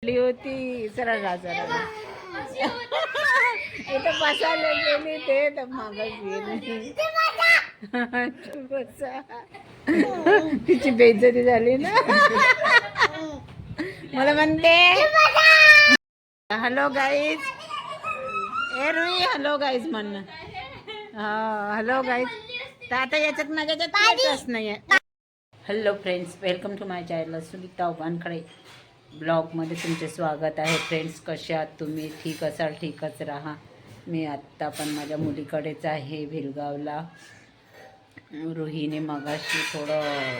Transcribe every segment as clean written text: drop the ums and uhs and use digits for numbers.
होती सरळ सरळ इथं बसायला गेली ते तर मागच गेली. तिची बेइज्जती झाली ना. मला म्हणते हॅलो गाईज. ए रुई हॅलो गाईज म्हणणं. हा हॅलो गाईज. तर आता याच्यात माझ्या येतच नाहीये. Hello friends, welcome to my channel Sunita Wankhade ब्लॉगमध्ये तुमचे स्वागत आहे. फ्रेंड्स, कसे आहात तुम्ही? ठीक असाल, ठीकच राहा. मी आत्ता पण माझ्या मुलीकडेच आहे भिलगावला. रुहीने मगाशी थोडं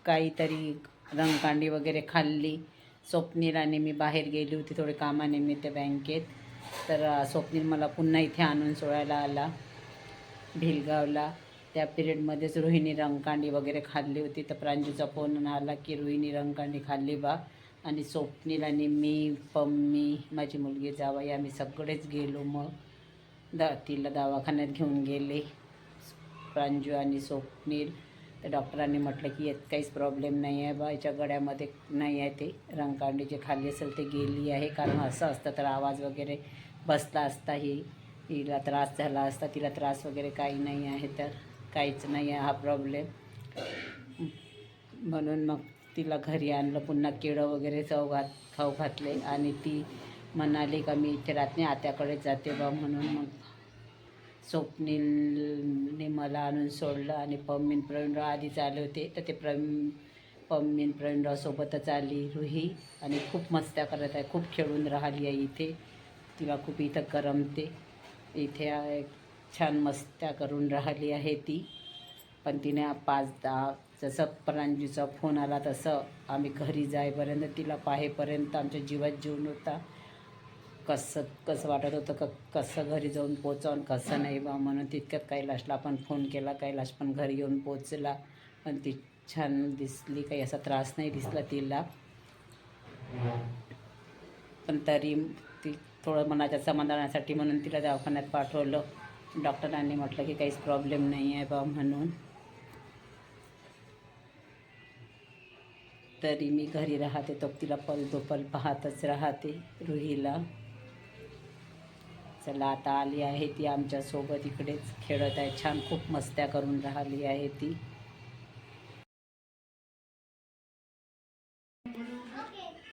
काहीतरी रंगकांडी वगैरे खाल्ली. स्वप्नील आणि मी बाहेर गेली होती थोडे कामानिमित्त बँकेत. तर स्वप्नील मला पुन्हा इथे आणून सोडायला आला भिलगावला. त्या पिरियडमध्येच रोहिणी रंगकांडी वगैरे खाल्ली होती. तर प्रांजूचा फोन आला की रोहिणी रंगकांडी खाल्ली बा. आणि स्वप्नील आणि मी, पम्मी, माझी मुलगी जावई आम्ही सगळेच गेलो. मग तिला दवाखान्यात घेऊन गेले प्रांजू आणि स्वप्नील. तर डॉक्टरांनी म्हटलं की यात काहीच प्रॉब्लेम नाही आहे बा, याच्या गळ्यामध्ये नाही आहे ते रंगकांडी जे खाल्ली असेल ते गेली आहे. कारण असं असतं तर आवाज वगैरे बसला असता, हिला त्रास झाला असता. तिला त्रास वगैरे काही नाही आहे, तर काहीच नाही आहे हा प्रॉब्लेम. म्हणून मग तिला घरी आणलं, पुन्हा केळं वगैरे खाऊ घातले. आणि ती म्हणाली का मी इथे राहत नाही, आत्याकडे जाते बा. म्हणून मग स्वप्नीलने मला आणून सोडलं. आणि पम्मीन प्रवीणराव आधीच आले होते, तर ते पम्मीन प्रवीणराव सोबतच आली रुही. आणि खूप मस्त्या करत आहे, खूप खेळून राहिली आहे इथे. तिला खूप इथं करमते. इथे छान मस्त्या करून राहिली आहे ती. पण तिने 5-10 जसं प्रांजूचा फोन आला तसं आम्ही घरी जाईपर्यंत, तिला पाहेपर्यंत आमच्या जीवात जीवन होता. कसं वाटत होतं कसं घरी जाऊन पोचावून कसं नाही बा. म्हणून तितक्यात कैलाशला आपण फोन केला. कैलाश पण घरी येऊन पोचला. पण ती छान दिसली, काही असा त्रास नाही दिसला तिला. पण तरी ती थोडं मनाच्या समाधानासाठी म्हणून तिला दवाखान्यात पाठवलं. डॉक्टरांनी म्हटलं की काहीच प्रॉब्लेम नाही आहे बा म्हणून. तरी मी घरी राहते तर तिला पल दोपल पाहतच राहते रुहीला. चला आता आली आहे ती आमच्यासोबत, इकडेच खेळत आहे, छान खूप मस्त्या करून राहिली आहे ती.